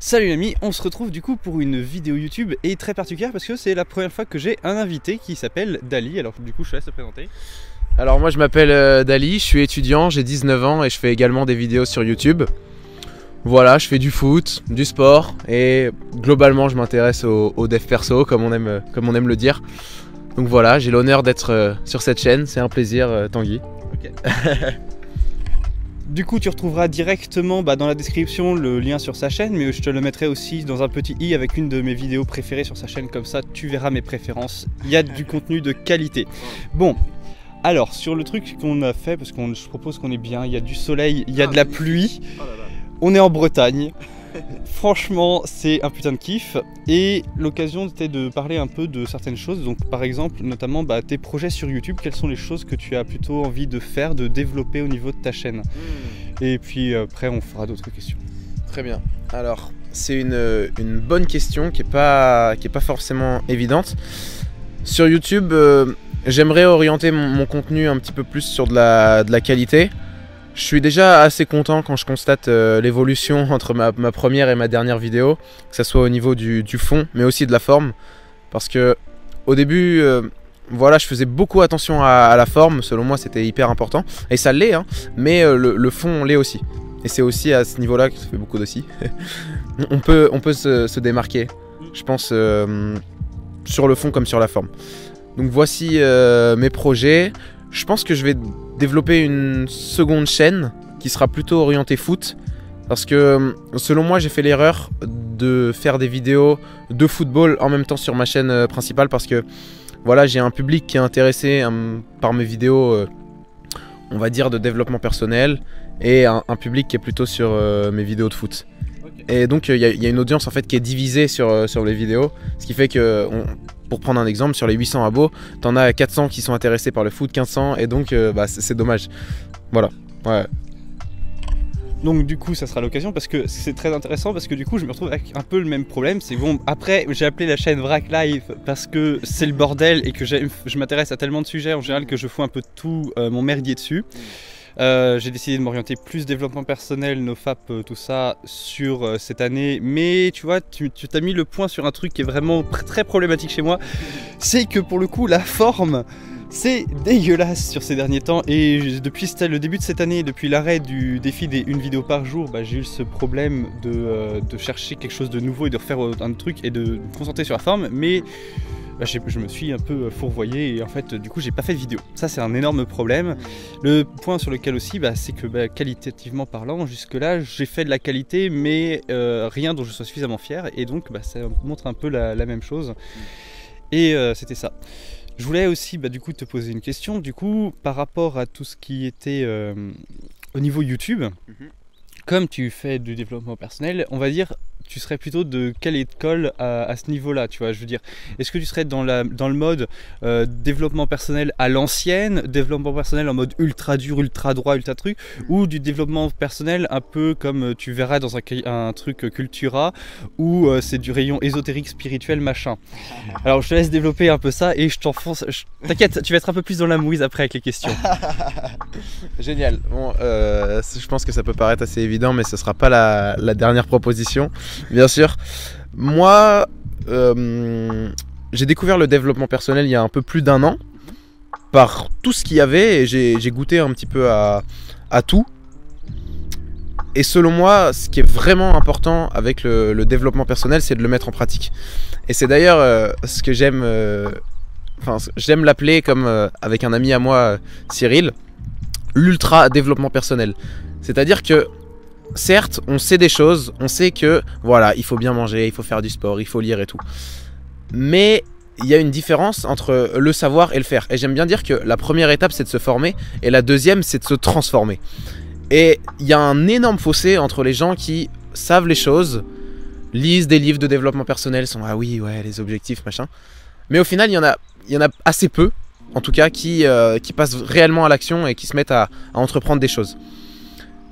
Salut les amis, on se retrouve du coup pour une vidéo YouTube et très particulière parce que c'est la première fois que j'ai un invité qui s'appelle Dali. Alors du coup je te laisse te présenter. Alors moi je m'appelle Dali, je suis étudiant, j'ai 19 ans et je fais également des vidéos sur YouTube. Voilà, je fais du foot, du sport et globalement je m'intéresse au dev perso comme on aime le dire. Donc voilà, j'ai l'honneur d'être sur cette chaîne, c'est un plaisir Tanguy. Ok. Du coup tu retrouveras directement dans la description le lien sur sa chaîne, mais je te le mettrai aussi dans un petit i avec une de mes vidéos préférées sur sa chaîne, comme ça tu verras mes préférences, il y a du contenu de qualité. Bon, alors sur le truc qu'on a fait, parce que je propose qu'on est bien, il y a du soleil, il y a de la pluie, on est en Bretagne, franchement c'est un putain de kiff, et l'occasion était de parler un peu de certaines choses, donc par exemple notamment tes projets sur YouTube, quelles sont les choses que tu as plutôt envie de faire, de développer au niveau de ta chaîne. Et puis après on fera d'autres questions. Très bien, alors c'est une bonne question qui est pas forcément évidente. Sur YouTube, j'aimerais orienter mon contenu un petit peu plus sur de la qualité. Je suis déjà assez content quand je constate l'évolution entre ma première et ma dernière vidéo, que ce soit au niveau du fond, mais aussi de la forme. Parce que au début, voilà, je faisais beaucoup attention à la forme, selon moi c'était hyper important. Et ça l'est, hein, mais le fond l'est aussi. Et c'est aussi à ce niveau-là que ça fait beaucoup d'aussi. on peut se démarquer, je pense, sur le fond comme sur la forme. Donc voici mes projets. Je pense que je vais développer une seconde chaîne qui sera plutôt orientée foot, parce que selon moi j'ai fait l'erreur de faire des vidéos de football en même temps sur ma chaîne principale, parce que voilà, j'ai un public qui est intéressé par mes vidéos on va dire de développement personnel, et un public qui est plutôt sur mes vidéos de foot. Et donc il y a une audience en fait qui est divisée sur les vidéos, ce qui fait que pour prendre un exemple, sur les 800 abos, t'en as 400 qui sont intéressés par le foot, 1500, et donc c'est dommage. Voilà, ouais. Donc du coup ça sera l'occasion, parce que c'est très intéressant, parce que du coup je me retrouve avec un peu le même problème. C'est bon, après j'ai appelé la chaîne Vrac Live parce que c'est le bordel et que je m'intéresse à tellement de sujets en général que je fous un peu tout mon merdier dessus. J'ai décidé de m'orienter plus développement personnel, nofap, tout ça sur cette année. Mais tu vois, tu t'as mis le point sur un truc qui est vraiment très problématique chez moi. C'est que pour le coup, la forme, c'est dégueulasse sur ces derniers temps. Et depuis le début de cette année, depuis l'arrêt du défi des une vidéo par jour, j'ai eu ce problème de chercher quelque chose de nouveau et de refaire un truc et de me concentrer sur la forme. Mais je me suis un peu fourvoyé et en fait du coup j'ai pas fait de vidéo. Ça c'est un énorme problème. Le point sur lequel aussi c'est que qualitativement parlant, jusque là j'ai fait de la qualité, mais rien dont je sois suffisamment fier, et donc ça montre un peu la même chose. Et c'était ça. Je voulais aussi du coup te poser une question du coup par rapport à tout ce qui était au niveau YouTube. Comme tu fais du développement personnel, on va dire, tu serais plutôt de quelle école à ce niveau-là, tu vois, je veux dire, est-ce que tu serais dans le mode développement personnel à l'ancienne, développement personnel en mode ultra dur, ultra droit, ultra truc, ou du développement personnel un peu comme tu verras dans un truc Cultura, où c'est du rayon ésotérique, spirituel, machin. Alors je te laisse développer un peu ça et je t'enfonce, t'inquiète, tu vas être un peu plus dans la mouise après avec les questions. Génial. Bon, je pense que ça peut paraître assez évident, mais ce sera pas la dernière proposition, bien sûr. Moi, j'ai découvert le développement personnel il y a un peu plus d'1 an, par tout ce qu'il y avait, et j'ai goûté un petit peu à tout. Et selon moi, ce qui est vraiment important avec le développement personnel, c'est de le mettre en pratique. Et c'est d'ailleurs ce que j'aime, j'aime l'appeler, comme avec un ami à moi, Cyril, l'ultra développement personnel. C'est-à-dire que certes, on sait des choses, on sait que voilà, il faut bien manger, il faut faire du sport, il faut lire et tout. Mais il y a une différence entre le savoir et le faire. Et j'aime bien dire que la première étape, c'est de se former, et la deuxième, c'est de se transformer. Et il y a un énorme fossé entre les gens qui savent les choses, lisent des livres de développement personnel, sont ah oui, ouais, les objectifs, machin. Mais au final, il y en a assez peu, en tout cas, qui passent réellement à l'action et qui se mettent à entreprendre des choses.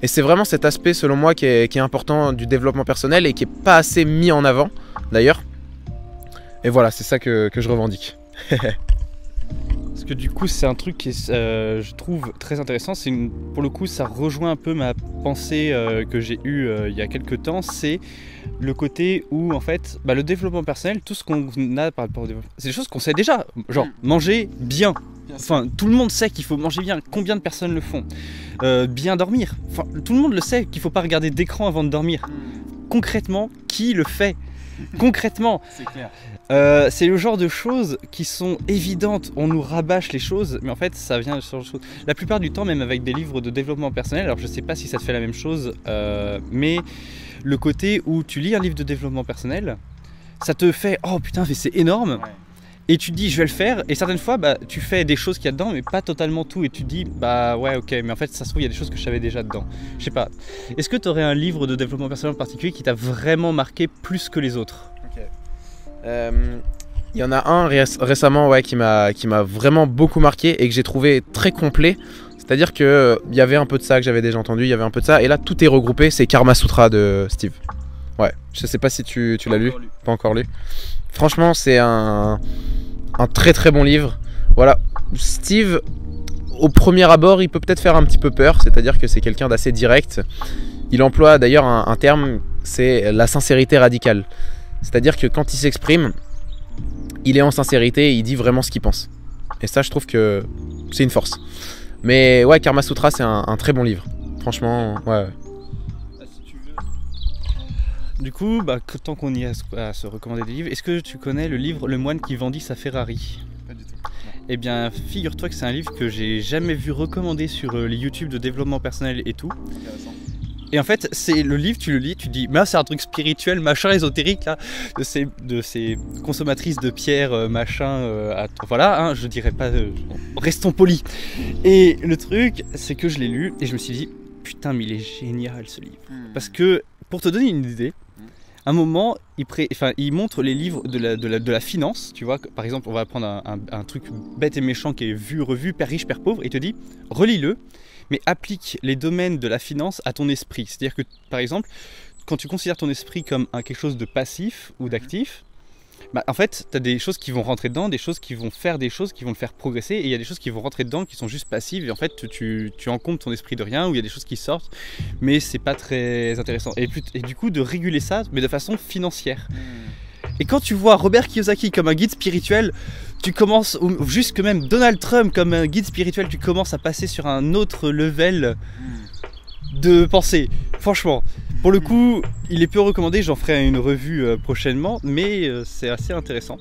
Et c'est vraiment cet aspect, selon moi, qui est important du développement personnel et qui n'est pas assez mis en avant, d'ailleurs. Et voilà, c'est ça que je revendique. Ce que du coup c'est un truc qui est, je trouve très intéressant. Pour le coup ça rejoint un peu ma pensée que j'ai eue il y a quelques temps. C'est le côté où en fait le développement personnel, tout ce qu'on a par rapport au développement, c'est des choses qu'on sait déjà. Genre manger bien. Enfin, tout le monde sait qu'il faut manger bien. Combien de personnes le font? Bien dormir. Enfin, tout le monde le sait qu'il faut pas regarder d'écran avant de dormir. Concrètement, qui le fait? Concrètement, c'est clair. C'est le genre de choses qui sont évidentes. On nous rabâche les choses, mais en fait, ça vient de ce genre de choses. La plupart du temps, même avec des livres de développement personnel. Alors, je sais pas si ça te fait la même chose, mais le côté où tu lis un livre de développement personnel, ça te fait oh putain, mais c'est énorme. Ouais. Et tu te dis je vais le faire, et certaines fois tu fais des choses qu'il y a dedans mais pas totalement tout, et tu te dis ouais ok, mais en fait ça se trouve il y a des choses que je savais déjà dedans. Je sais pas, est-ce que tu aurais un livre de développement personnel en particulier qui t'a vraiment marqué plus que les autres? Ok. Il y en a un récemment qui m'a vraiment beaucoup marqué et que j'ai trouvé très complet. C'est-à-dire qu'il y avait un peu de ça que j'avais déjà entendu, il y avait un peu de ça, et là tout est regroupé, c'est Karma Sutra de Steve. Ouais, je sais pas si tu l'as lu. Pas encore lu. Franchement, c'est un très très bon livre. Voilà, Steve, au premier abord, il peut peut-être faire un petit peu peur, c'est-à-dire que c'est quelqu'un d'assez direct. Il emploie d'ailleurs un terme, c'est la sincérité radicale. C'est-à-dire que quand il s'exprime, il est en sincérité et il dit vraiment ce qu'il pense. Et ça, je trouve que c'est une force. Mais ouais, Karma Sutra, c'est un très bon livre. Franchement, ouais. Du coup, tant qu'on y est à se recommander des livres, est-ce que tu connais le livre Le moine qui vendit sa Ferrari? Pas du tout. Eh bien, figure-toi que c'est un livre que j'ai jamais vu recommandé sur les YouTube de développement personnel et tout. Intéressant. Et en fait, c'est le livre, tu le lis, tu te dis, mais c'est un truc spirituel, machin, ésotérique, là, de ces consommatrices de pierre, machin, voilà, hein, je dirais pas, restons polis. Et le truc, c'est que je l'ai lu et je me suis dit, putain, mais il est génial ce livre. Parce que, pour te donner une idée, à un moment, il montre les livres de la finance, tu vois. Par exemple, on va prendre un truc bête et méchant qui est vu, revu, père riche, père pauvre, et il te dit, relis-le, mais applique les domaines de la finance à ton esprit. C'est-à-dire que, par exemple, quand tu considères ton esprit comme quelque chose de passif ou d'actif, en fait, tu as des choses qui vont rentrer dedans, des choses qui vont faire des choses, qui vont le faire progresser, et il y a des choses qui vont rentrer dedans qui sont juste passives, et en fait, tu encombres ton esprit de rien, ou il y a des choses qui sortent, mais c'est pas très intéressant. Et du coup, de réguler ça, mais de façon financière. Et quand tu vois Robert Kiyosaki comme un guide spirituel, tu commences, jusque même Donald Trump comme un guide spirituel, tu commences à passer sur un autre level de pensée. Franchement, pour le coup, il est peu recommandé, j'en ferai une revue prochainement, mais c'est assez intéressant.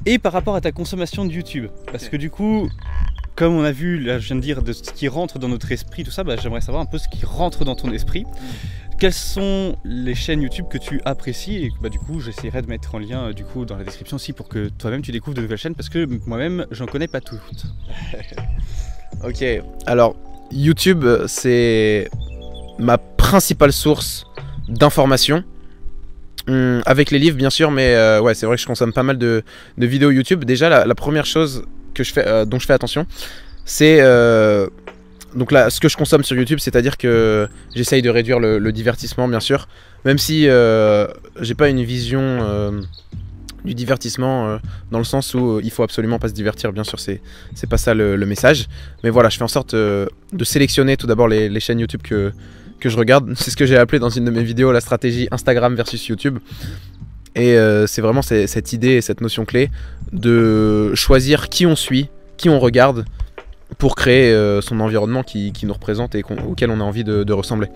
Et par rapport à ta consommation de YouTube, parce que du coup, comme on a vu, là je viens de dire, de ce qui rentre dans notre esprit, tout ça, j'aimerais savoir un peu ce qui rentre dans ton esprit. Quelles sont les chaînes YouTube que tu apprécies? Et du coup, j'essaierai de mettre en lien du coup dans la description aussi pour que toi-même tu découvres de nouvelles chaînes, parce que moi-même, j'en connais pas toutes. Ok, alors YouTube, c'est ma principale source d'information. Avec les livres, bien sûr, mais ouais, c'est vrai que je consomme pas mal de vidéos YouTube. Déjà, la première chose que je fais, dont je fais attention, c'est donc là, ce que je consomme sur YouTube, c'est-à-dire que j'essaye de réduire le divertissement, bien sûr, même si j'ai pas une vision du divertissement dans le sens où il faut absolument pas se divertir, bien sûr, c'est pas ça le message. Mais voilà, je fais en sorte de sélectionner tout d'abord les chaînes YouTube que je regarde. C'est ce que j'ai appelé dans une de mes vidéos la stratégie Instagram versus YouTube. Et c'est vraiment cette idée et cette notion clé de choisir qui on suit, qui on regarde, pour créer son environnement qui nous représente et auquel on a envie de ressembler.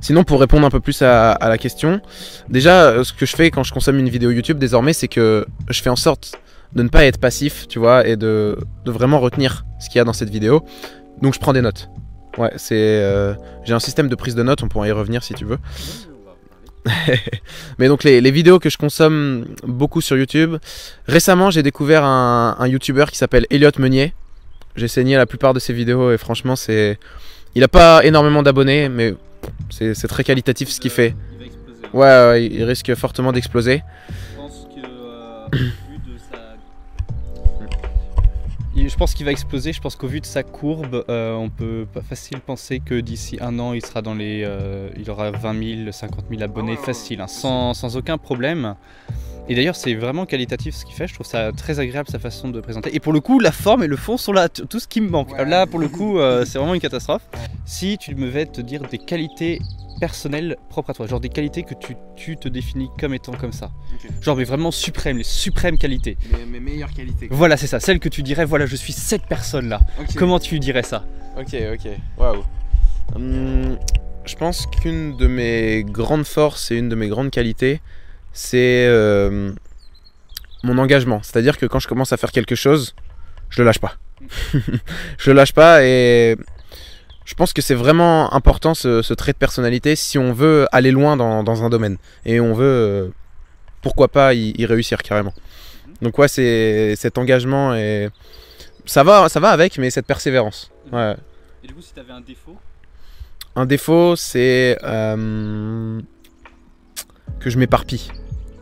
Sinon, pour répondre un peu plus à la question, déjà ce que je fais quand je consomme une vidéo YouTube désormais, c'est que je fais en sorte de ne pas être passif, tu vois, et de vraiment retenir ce qu'il y a dans cette vidéo. Donc je prends des notes. Ouais, j'ai un système de prise de notes, on pourra y revenir si tu veux. Mais donc les vidéos que je consomme beaucoup sur YouTube, récemment j'ai découvert un YouTuber qui s'appelle Elliot Meunier. J'ai saigné la plupart de ses vidéos et franchement il a pas énormément d'abonnés, mais c'est très qualitatif ce qu'il fait. Il va exploser. Ouais, il risque fortement d'exploser. Je pense qu'il va exploser, je pense qu'au vu de sa courbe, on peut pas facile penser que d'ici un an il sera dans il aura 20 000, 50 000 abonnés facile, hein, sans aucun problème. Et d'ailleurs, c'est vraiment qualitatif ce qu'il fait. Je trouve ça très agréable sa façon de présenter. Et pour le coup, la forme et le fond sont là. Tout ce qui me manque. Ouais. Là, pour le coup, c'est vraiment une catastrophe. Si tu devais te dire des qualités personnelles propres à toi, genre des qualités que tu te définis comme étant comme ça. Ok. Genre, mais vraiment suprêmes, les suprêmes qualités. Mes meilleures qualités. Voilà, c'est ça. Celles que tu dirais, voilà, je suis cette personne-là. Ok. Comment tu dirais ça? Ok. Waouh. Je pense qu'une de mes grandes forces et une de mes grandes qualités, c'est mon engagement. C'est-à-dire que quand je commence à faire quelque chose, je le lâche pas. Je le lâche pas et je pense que c'est vraiment important ce trait de personnalité si on veut aller loin dans un domaine. Et on veut, pourquoi pas, y réussir carrément. Donc ouais, c'est cet engagement et ça va avec, mais cette persévérance. Ouais. Et du coup, si tu avais un défaut? Un défaut, c'est que je m'éparpille,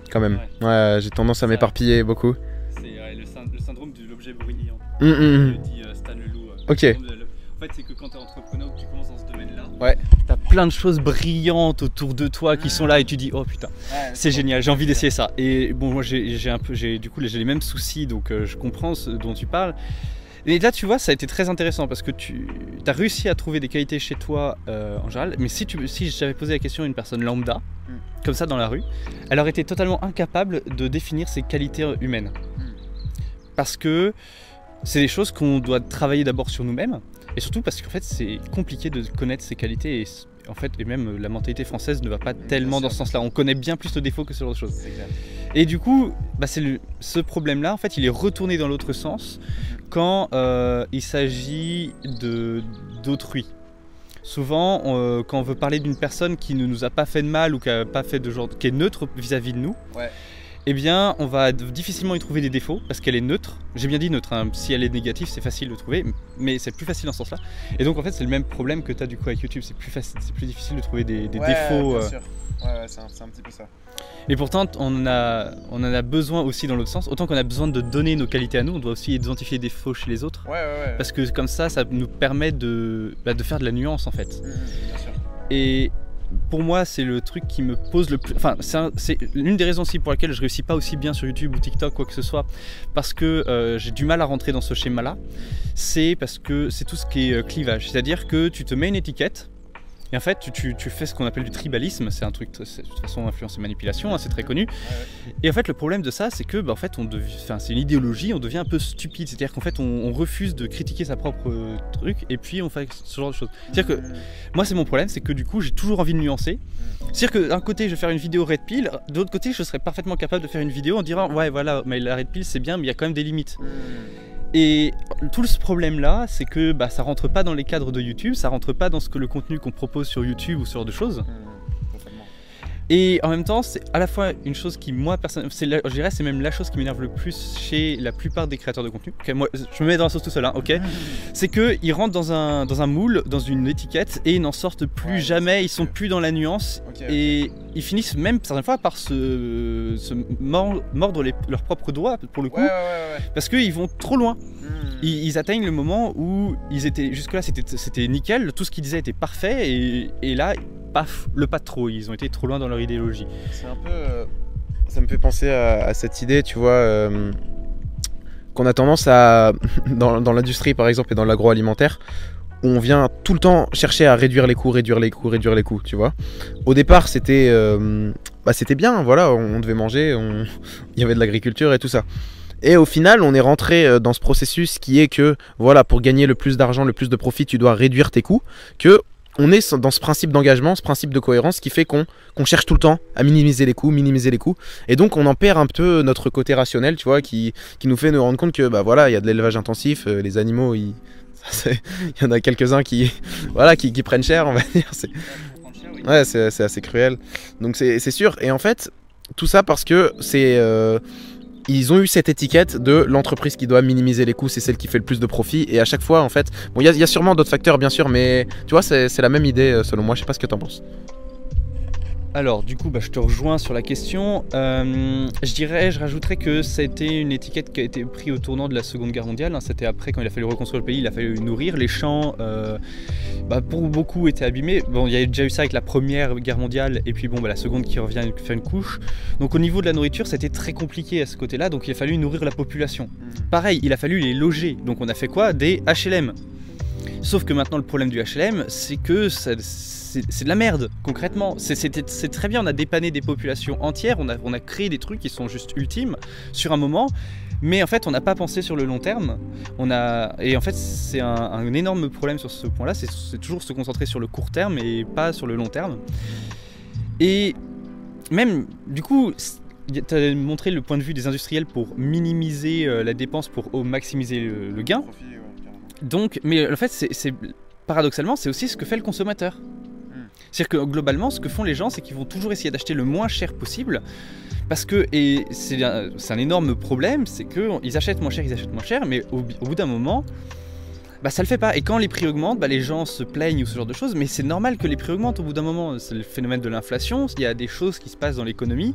quand même. Ouais, j'ai tendance à m'éparpiller beaucoup. C'est le syndrome de l'objet bruyant. Le dit Stan Leloup. Ok. En fait, c'est que quand tu es entrepreneur, tu commences dans ce domaine-là. Ouais. Tu as plein de choses brillantes autour de toi qui sont là et tu dis, oh putain, c'est génial, j'ai envie d'essayer ça. Et bon, moi, j'ai les mêmes soucis, donc je comprends ce dont tu parles. Et là, tu vois, ça a été très intéressant parce que tu as réussi à trouver des qualités chez toi en général. Mais si j'avais posé la question à une personne lambda, comme ça dans la rue, elle aurait été totalement incapable de définir ses qualités humaines. Parce que c'est des choses qu'on doit travailler d'abord sur nous-mêmes. Et surtout parce qu'en fait, c'est compliqué de connaître ses qualités. Et en fait, et même la mentalité française ne va pas tellement dans ce sens-là. On connaît bien plus le défaut que ce genre de choses. Et du coup, bah ce problème-là, en fait, il est retourné dans l'autre sens quand il s'agit d'autrui. Souvent, quand on veut parler d'une personne qui ne nous a pas fait de mal ou qui a pas fait de genre, qui est neutre vis-à-vis de nous, eh bien, on va difficilement y trouver des défauts parce qu'elle est neutre. J'ai bien dit neutre, hein. Si elle est négative, c'est facile de trouver, mais c'est plus facile dans ce sens-là. Et donc, en fait, c'est le même problème que tu as du coup avec YouTube. C'est plus difficile de trouver des défauts. Bien sûr. Ouais, c'est un petit peu ça. Et pourtant, on en a besoin aussi dans l'autre sens. Autant qu'on a besoin de donner nos qualités à nous, on doit aussi identifier des défauts chez les autres. Ouais. Parce que comme ça nous permet de faire de la nuance en fait. Bien sûr. Et pour moi, c'est le truc qui me pose le plus. Enfin, c'est l'une des raisons aussi pour laquelle je réussis pas aussi bien sur YouTube ou TikTok, quoi que ce soit. Parce que j'ai du mal à rentrer dans ce schéma-là. C'est parce que c'est tout ce qui est clivage. C'est-à-dire que tu te mets une étiquette. Et en fait, tu fais ce qu'on appelle du tribalisme, c'est un truc, de toute façon, influence et manipulation, hein, c'est très connu. Et en fait, le problème de ça, c'est que, en fait, c'est une idéologie, on devient un peu stupide. C'est-à-dire qu'en fait, on refuse de critiquer sa propre truc, et puis on fait ce genre de choses. C'est-à-dire que, moi, c'est mon problème, c'est que du coup, j'ai toujours envie de nuancer. C'est-à-dire que d'un côté, je vais faire une vidéo Red Pill, de l'autre côté, je serais parfaitement capable de faire une vidéo en disant, ouais, voilà, mais la Red Pill, c'est bien, mais il y a quand même des limites. Et tout ce problème-là, c'est que ça rentre pas dans les cadres de YouTube, ça rentre pas dans le contenu qu'on propose sur YouTube ou ce genre de choses. Et en même temps, c'est à la fois une chose qui, moi, personnellement, je dirais c'est même la chose qui m'énerve le plus chez la plupart des créateurs de contenu. Okay, moi, je me mets dans la sauce tout seul, hein, ok. C'est qu'ils rentrent dans un moule, dans une étiquette, et ils n'en sortent plus jamais, ils sont plus dans la nuance, et ils finissent même certaines fois par se mordre leurs propres doigts, pour le coup, parce qu'ils vont trop loin. Ils atteignent le moment où ils étaient, jusque-là c'était nickel, tout ce qu'ils disaient était parfait, et là, paf, le pas trop, ils ont été trop loin dans leur idéologie. C'est un peu... ça me fait penser à cette idée, tu vois, qu'on a tendance à, dans l'industrie par exemple et dans l'agroalimentaire, où on vient tout le temps chercher à réduire les coûts, tu vois. Au départ, c'était bien, voilà, on devait manger, il y avait de l'agriculture et tout ça. Et au final, on est rentré dans ce processus qui est que, voilà, pour gagner le plus d'argent, le plus de profit, tu dois réduire tes coûts, que on est dans ce principe d'engagement, ce principe de cohérence qui fait qu'on cherche tout le temps à minimiser les coûts. Et donc on en perd un peu notre côté rationnel, tu vois, qui nous fait nous rendre compte que voilà, il y a de l'élevage intensif, les animaux, il y en a quelques-uns qui prennent cher, on va dire. C'est assez cruel. Donc c'est sûr. Et en fait, tout ça parce que ils ont eu cette étiquette de l'entreprise qui doit minimiser les coûts, c'est celle qui fait le plus de profit. Et à chaque fois, en fait, bon, il y a sûrement d'autres facteurs, bien sûr, mais tu vois, c'est la même idée selon moi. Je sais pas ce que t'en penses. Alors, du coup, je te rejoins sur la question. Je rajouterais que ça a été une étiquette qui a été prise au tournant de la Seconde Guerre mondiale. C'était après, quand il a fallu reconstruire le pays, il a fallu nourrir. Les champs, pour beaucoup, étaient abîmés. Bon, il y a déjà eu ça avec la Première Guerre mondiale, et puis la Seconde qui revient faire une couche. Donc, au niveau de la nourriture, c'était très compliqué à ce côté-là. Donc, il a fallu nourrir la population. Pareil, il a fallu les loger. Donc, on a fait quoi? Des HLM. Sauf que maintenant, le problème du HLM, c'est que c'est de la merde, concrètement. C'est très bien, on a dépanné des populations entières, on a créé des trucs qui sont juste ultimes sur un moment, mais en fait on n'a pas pensé sur le long terme. Et en fait c'est un énorme problème sur ce point là, c'est toujours se concentrer sur le court terme et pas sur le long terme. Et même du coup, tu as montré le point de vue des industriels pour minimiser la dépense pour maximiser le gain. Donc, mais en fait paradoxalement c'est aussi ce que fait le consommateur. C'est-à-dire que globalement, ce que font les gens, c'est qu'ils vont toujours essayer d'acheter le moins cher possible. Parce que, et c'est un énorme problème, c'est qu'ils achètent moins cher, mais au bout d'un moment, ça le fait pas. Et quand les prix augmentent, les gens se plaignent ou ce genre de choses, mais c'est normal que les prix augmentent au bout d'un moment. C'est le phénomène de l'inflation, il y a des choses qui se passent dans l'économie.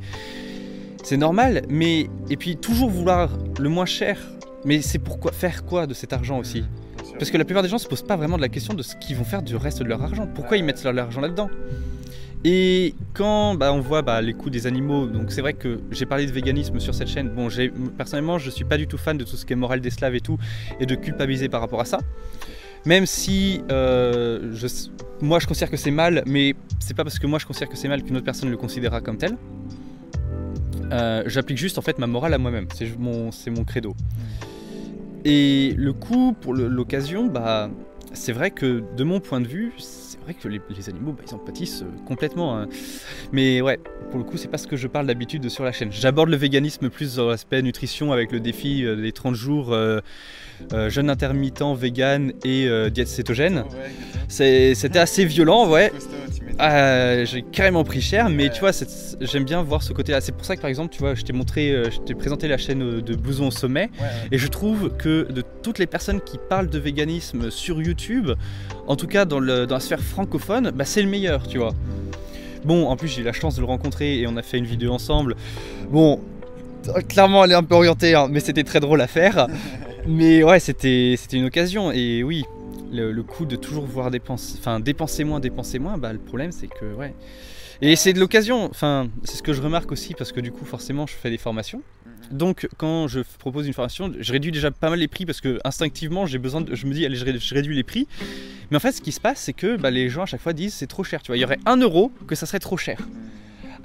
C'est normal, mais. Et puis toujours vouloir le moins cher, mais c'est pourquoi faire quoi de cet argent aussi ? Parce que la plupart des gens ne se posent pas vraiment de la question de ce qu'ils vont faire du reste de leur argent. Pourquoi ils mettent leur argent là-dedans? Et quand on voit les coûts des animaux, donc c'est vrai que j'ai parlé de véganisme sur cette chaîne. Bon, personnellement, je ne suis pas du tout fan de tout ce qui est morale des esclaves et tout, et de culpabiliser par rapport à ça. Même si moi je considère que c'est mal, mais c'est pas parce que moi je considère que c'est mal qu'une autre personne le considérera comme tel. J'applique juste en fait ma morale à moi-même. C'est mon credo. Et le coup, pour l'occasion, c'est vrai que de mon point de vue, c'est vrai que les animaux, ils en pâtissent complètement. Hein. Mais ouais, pour le coup, c'est pas ce que je parle d'habitude sur la chaîne. J'aborde le véganisme plus dans l'aspect nutrition avec le défi des 30 jours jeûne intermittent, vegan et diète cétogène. C'était assez violent, ouais. J'ai carrément pris cher, mais tu vois, j'aime bien voir ce côté-là. C'est pour ça que par exemple, tu vois, je t'ai présenté la chaîne de Blouson au sommet, et je trouve que de toutes les personnes qui parlent de véganisme sur YouTube, en tout cas dans la sphère francophone, c'est le meilleur, tu vois. Bon, en plus j'ai eu la chance de le rencontrer et on a fait une vidéo ensemble. Bon, clairement elle est un peu orientée, hein, mais c'était très drôle à faire. Mais ouais, c'était une occasion, et oui. Le coup de toujours voir dépenser moins, le problème c'est que ouais. Et c'est de l'occasion, c'est ce que je remarque aussi parce que du coup forcément je fais des formations. Donc quand je propose une formation, je réduis déjà pas mal les prix parce que instinctivement je me dis allez je réduis les prix. Mais en fait ce qui se passe c'est que les gens à chaque fois disent c'est trop cher, tu vois, il y aurait 1 euro que ça serait trop cher.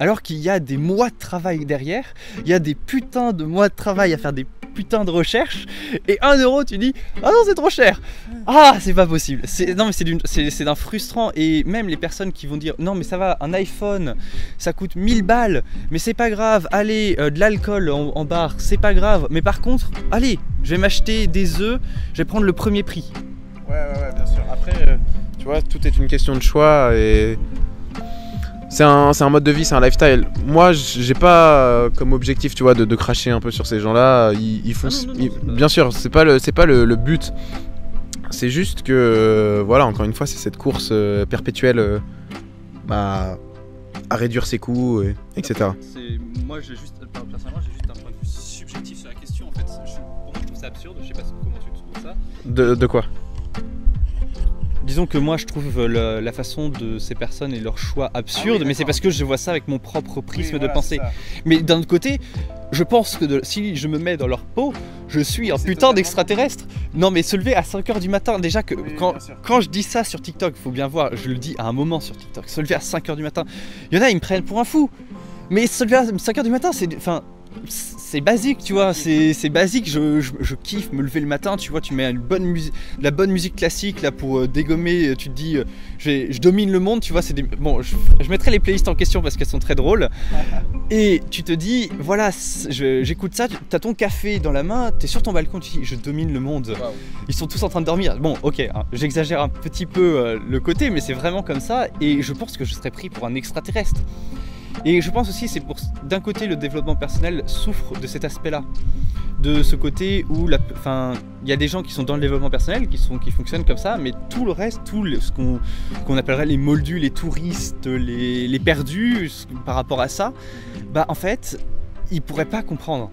Alors qu'il y a des mois de travail derrière, il y a des putains de mois de travail à faire des putains de recherches, et 1 euro tu dis ah non c'est trop cher, ah c'est pas possible, non mais c'est d'un frustrant. Et même les personnes qui vont dire non mais ça va, un iPhone ça coûte 1000 balles, mais c'est pas grave, allez de l'alcool en bar c'est pas grave, mais par contre allez je vais m'acheter des œufs, je vais prendre le premier prix. Ouais bien sûr, après tu vois tout est une question de choix, et c'est un mode de vie, c'est un lifestyle. Moi, j'ai pas comme objectif, tu vois, de cracher un peu sur ces gens-là. Ils font, bien sûr, c'est pas le but. C'est juste que, voilà, encore une fois, c'est cette course perpétuelle à réduire ses coûts, etc. Moi, personnellement, j'ai juste un point de vue subjectif sur la question. En fait, pour moi, je trouve ça absurde. Je sais pas comment tu trouves ça. De quoi ? Disons que moi je trouve la façon de ces personnes et leur choix absurde, mais c'est parce que je vois ça avec mon propre prisme de pensée. Mais d'un autre côté, je pense que si je me mets dans leur peau, je suis un putain d'extraterrestre. Non mais se lever à 5h du matin, déjà que quand je dis ça sur TikTok, il faut bien voir, je le dis à un moment sur TikTok, se lever à 5h du matin, il y en a ils me prennent pour un fou. Mais se lever à 5h du matin, c'est basique, tu vois, c'est basique, je kiffe me lever le matin, tu vois, tu mets de la bonne musique classique là pour dégommer, tu te dis je domine le monde, tu vois, bon, je mettrai les playlists en question parce qu'elles sont très drôles, et tu te dis, voilà, j'écoute ça, t'as ton café dans la main, t'es sur ton balcon, tu dis, je domine le monde, wow. Ils sont tous en train de dormir, bon, ok, hein, j'exagère un petit peu le côté, mais c'est vraiment comme ça, et je pense que je serais pris pour un extraterrestre. Et je pense aussi c'est pour d'un côté le développement personnel souffre de cet aspect-là, de ce côté où il y a des gens qui sont dans le développement personnel, qui fonctionnent comme ça, mais tout le reste, ce qu'on appellerait les moldus, les touristes, les perdus par rapport à ça, bah en fait, ils pourraient pas comprendre.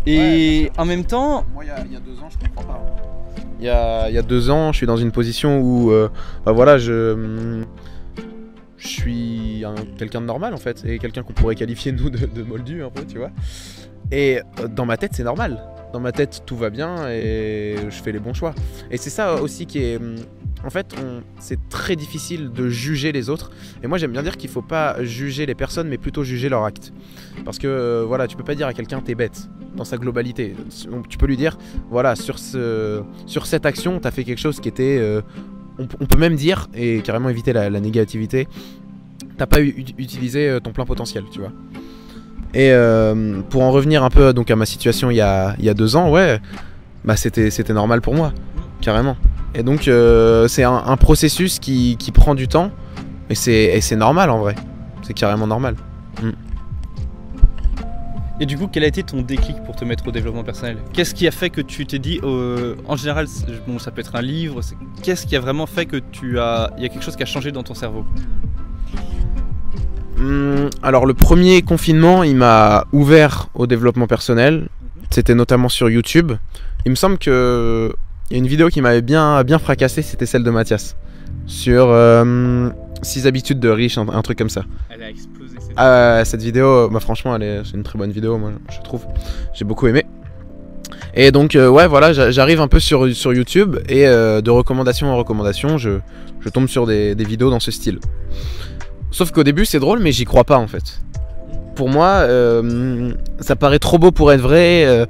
Et en même temps, moi il y a 2 ans, je comprends pas. Il y a 2 ans, je suis dans une position où, bah voilà, je suis quelqu'un de normal en fait, et quelqu'un qu'on pourrait qualifier nous de moldu un peu, tu vois. Et dans ma tête, c'est normal. Dans ma tête, tout va bien et je fais les bons choix. Et c'est ça aussi qui est... En fait, c'est très difficile de juger les autres. Et moi, j'aime bien dire qu'il ne faut pas juger les personnes, mais plutôt juger leurs actes. Parce que, voilà, tu peux pas dire à quelqu'un t'es bête, dans sa globalité. Donc, tu peux lui dire, voilà, sur cette action, t'as fait quelque chose qui était... on peut même dire, et carrément éviter la négativité, t'as pas utilisé ton plein potentiel, tu vois. Et pour en revenir un peu donc à ma situation il y a 2 ans, ouais, bah c'était normal pour moi, carrément. Et donc c'est un processus qui prend du temps, et c'est normal en vrai, c'est carrément normal. Et du coup, quel a été ton déclic pour te mettre au développement personnel? Qu'est-ce qui a fait que tu t'es dit, en général, bon, ça peut être un livre, qu'est-ce qui a vraiment fait que il y a quelque chose qui a changé dans ton cerveau? Alors le premier confinement, il m'a ouvert au développement personnel. C'était notamment sur YouTube. Il me semble que il y a une vidéo qui m'avait bien fracassé, c'était celle de Mathias sur 6 habitudes de riches, un truc comme ça. Elle a explosé cette vidéo. Bah franchement, c'est une très bonne vidéo, moi je trouve. J'ai beaucoup aimé. Et donc ouais, voilà, j'arrive un peu sur YouTube et de recommandation en recommandation, je tombe sur des vidéos dans ce style. Sauf qu'au début c'est drôle, mais j'y crois pas en fait. Pour moi, ça paraît trop beau pour être vrai,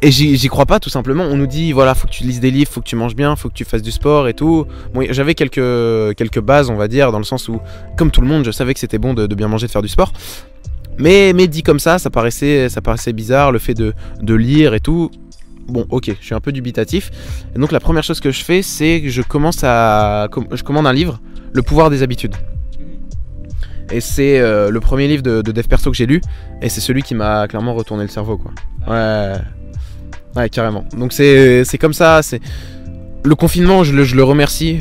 et j'y crois pas tout simplement. On nous dit voilà, faut que tu lises des livres, faut que tu manges bien, faut que tu fasses du sport et tout. Bon, j'avais quelques bases, on va dire, dans le sens où, comme tout le monde, je savais que c'était bon de bien manger, de faire du sport. Mais dit comme ça paraissait bizarre, le fait de lire et tout. Bon, ok, je suis un peu dubitatif. Et donc la première chose que je fais, c'est que je commande un livre, Le pouvoir des habitudes. Et c'est le premier livre de dev perso que j'ai lu, et c'est celui qui m'a clairement retourné le cerveau, quoi. Ouais, carrément. Donc c'est comme ça, c'est... Le confinement, je le remercie,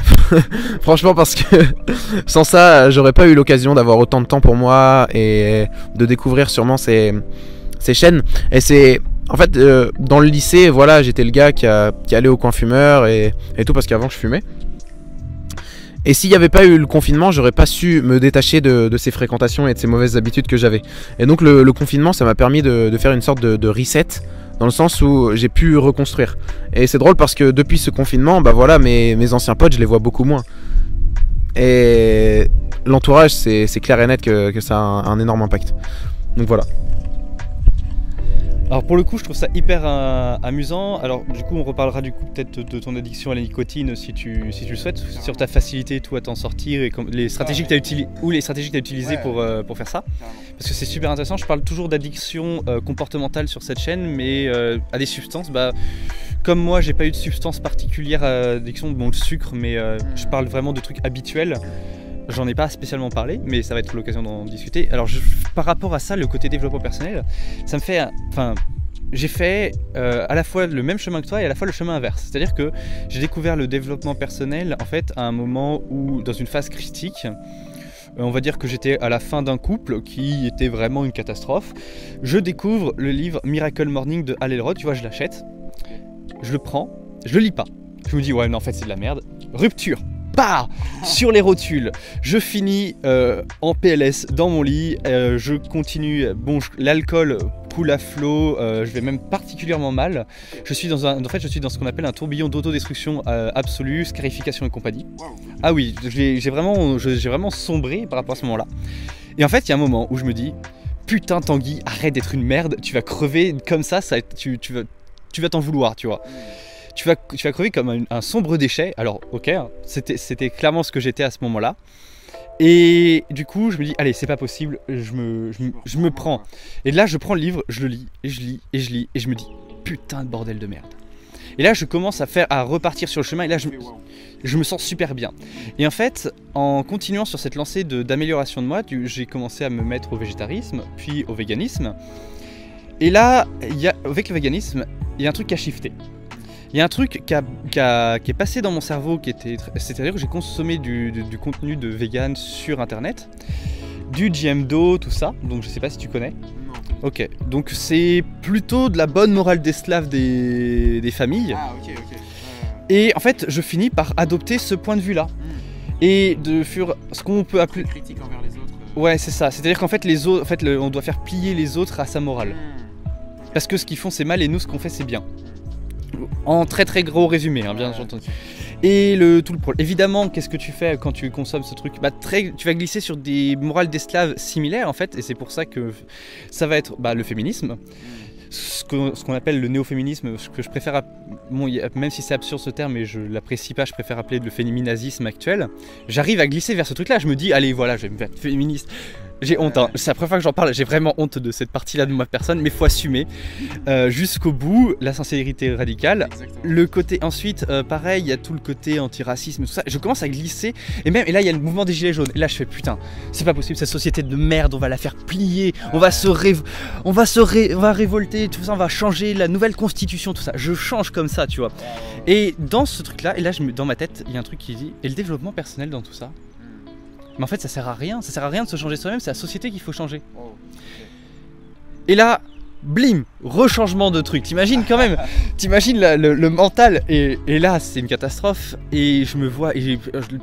franchement, parce que sans ça, j'aurais pas eu l'occasion d'avoir autant de temps pour moi et de découvrir sûrement ces chaînes. Et c'est... En fait, dans le lycée, voilà, j'étais le gars qui allait au coin fumeur et tout, parce qu'avant je fumais. Et s'il n'y avait pas eu le confinement, j'aurais pas su me détacher de ces fréquentations et de ces mauvaises habitudes que j'avais. Et donc le confinement, ça m'a permis de faire une sorte de reset, dans le sens où j'ai pu reconstruire. Et c'est drôle parce que depuis ce confinement, bah voilà, mes anciens potes, je les vois beaucoup moins. Et l'entourage, c'est clair et net que ça a un énorme impact. Donc voilà. Alors pour le coup, je trouve ça hyper amusant. Alors du coup, on reparlera du coup peut-être de ton addiction à la nicotine si tu le souhaites, sur ta facilité toi à t'en sortir et les stratégies que tu as utilisées pour faire ça. Parce que c'est super intéressant. Je parle toujours d'addiction comportementale sur cette chaîne, mais à des substances. Bah, comme moi, j'ai pas eu de substance particulière à addiction, bon le sucre, mais je parle vraiment de trucs habituels. J'en ai pas spécialement parlé, mais ça va être l'occasion d'en discuter. Alors par rapport à ça, le côté développement personnel, ça me fait... Enfin, j'ai fait à la fois le même chemin que toi et à la fois le chemin inverse. C'est-à-dire que j'ai découvert le développement personnel en fait à un moment où, dans une phase critique, on va dire que j'étais à la fin d'un couple qui était vraiment une catastrophe. Je découvre le livre Miracle Morning de Hal Elrod, tu vois, je l'achète, je le prends, je le lis pas. Je me dis ouais, mais en fait c'est de la merde. Rupture. Sur les rotules, je finis en PLS dans mon lit, je continue, bon, l'alcool coule à flot, je vais même particulièrement mal. Je suis dans ce qu'on appelle un tourbillon d'autodestruction absolue, scarification et compagnie. Ah oui, j'ai vraiment sombré par rapport à ce moment-là. Et en fait, il y a un moment où je me dis, putain Tanguy, arrête d'être une merde, tu vas crever comme ça tu vas t'en vouloir, tu vois. Tu vas crever comme un sombre déchet. Alors ok, c'était clairement ce que j'étais à ce moment-là. Et du coup je me dis allez, c'est pas possible, je me prends. Et là je prends le livre, je le lis, et je lis, et je lis, et je me dis putain de bordel de merde. Et là je commence à repartir sur le chemin et là je me sens super bien. Et en fait, en continuant sur cette lancée d'amélioration de moi, j'ai commencé à me mettre au végétarisme, puis au véganisme. Et là, avec le véganisme, il y a un truc qui a shifté. Il y a un truc qui est passé dans mon cerveau, c'est-à-dire que j'ai consommé du contenu de vegan sur internet, du GMDO, tout ça, donc je sais pas si tu connais. Non. Ok, donc c'est plutôt de la bonne morale d'esclave des familles. Ah, ok. Et en fait, je finis par adopter ce point de vue-là. Et ce qu'on peut appeler... Critique envers les autres. Ouais, c'est ça. C'est-à-dire qu'en fait, on doit faire plier les autres à sa morale. Parce que ce qu'ils font, c'est mal et nous, ce qu'on fait, c'est bien. En très très gros résumé, hein, bien entendu. Et tout le problème. Évidemment, qu'est-ce que tu fais quand tu consommes ce truc? Tu vas glisser sur des morales d'esclaves similaires en fait, et c'est pour ça que ça va être le féminisme, ce qu'on appelle le néo-féminisme, que je préfère, même si c'est absurde ce terme, et je l'apprécie pas, je préfère appeler le féminazisme actuel. J'arrive à glisser vers ce truc-là, je me dis, allez voilà, je vais me faire féministe. J'ai honte, hein. C'est la première fois que j'en parle, j'ai vraiment honte de cette partie-là de ma personne, mais faut assumer jusqu'au bout, la sincérité radicale. Exactement. Le côté ensuite, pareil, il y a tout le côté antiracisme, tout ça. Je commence à glisser, et là il y a le mouvement des gilets jaunes. Et là je fais putain, c'est pas possible, cette société de merde, on va la faire plier, on va révolter, tout ça, on va changer la nouvelle constitution, tout ça. Je change comme ça, tu vois. Et dans ce truc-là, dans ma tête, il y a un truc qui dit, et le développement personnel dans tout ça? Mais en fait ça sert à rien de se changer soi-même, c'est la société qu'il faut changer. Et là, blim, rechangement de truc, t'imagines quand même, t'imagines le mental, et là c'est une catastrophe, et je me vois, et